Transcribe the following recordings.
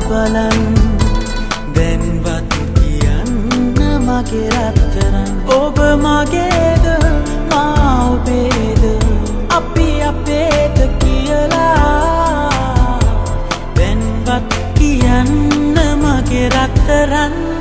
බලන් දැන්වත් කියන්න මගේ රත්තරන් ඔබ මගේද මා ඔබේද අපි අපේද කියලා දැන්වත් කියන්න මගේ රත්තරන්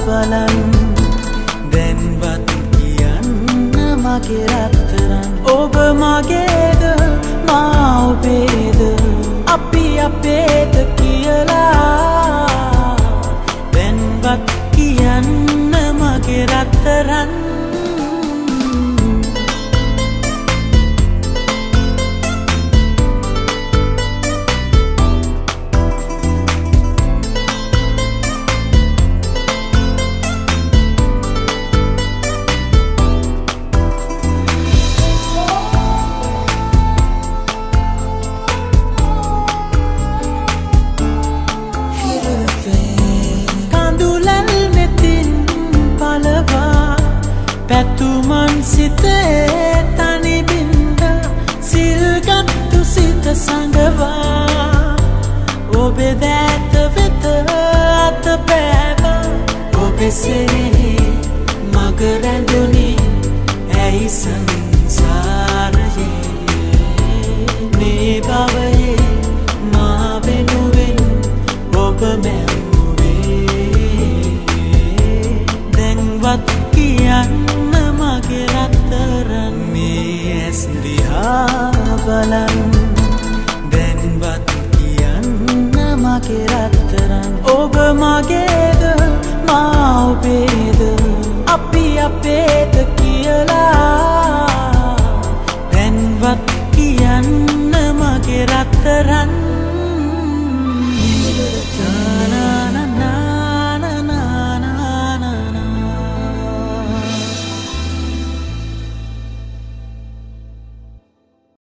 බලන් දැන්වත් කියන්න මගේ රත්තරන් ඔබ මගේද මා ඔබේද අපි අපේද කියලා දැන්වත් කියන්න මගේ රත්තරන් පැතුමන් සිතේ තනි බින්ද සිල්ගත්තු සිත සඟවා ඔබේ දෑත වෙත අත පෑවා ඔබේ සෙනෙහි මග රැඳුනි ඇයි සංසාරයේ මේ භවයේ මා වෙනුවෙන් ඔබ මැව්වේ දැන්වත් කියන්න මගේ රත්තරන් මේ ඇස් දිහා බලන් දැන්වත් කියන්න මගේ රත්තරන් ඔබ මගේද මා ඔබේද අපි අපේද කියලා දැන්වත් කියන්න මගේ රත්තරන්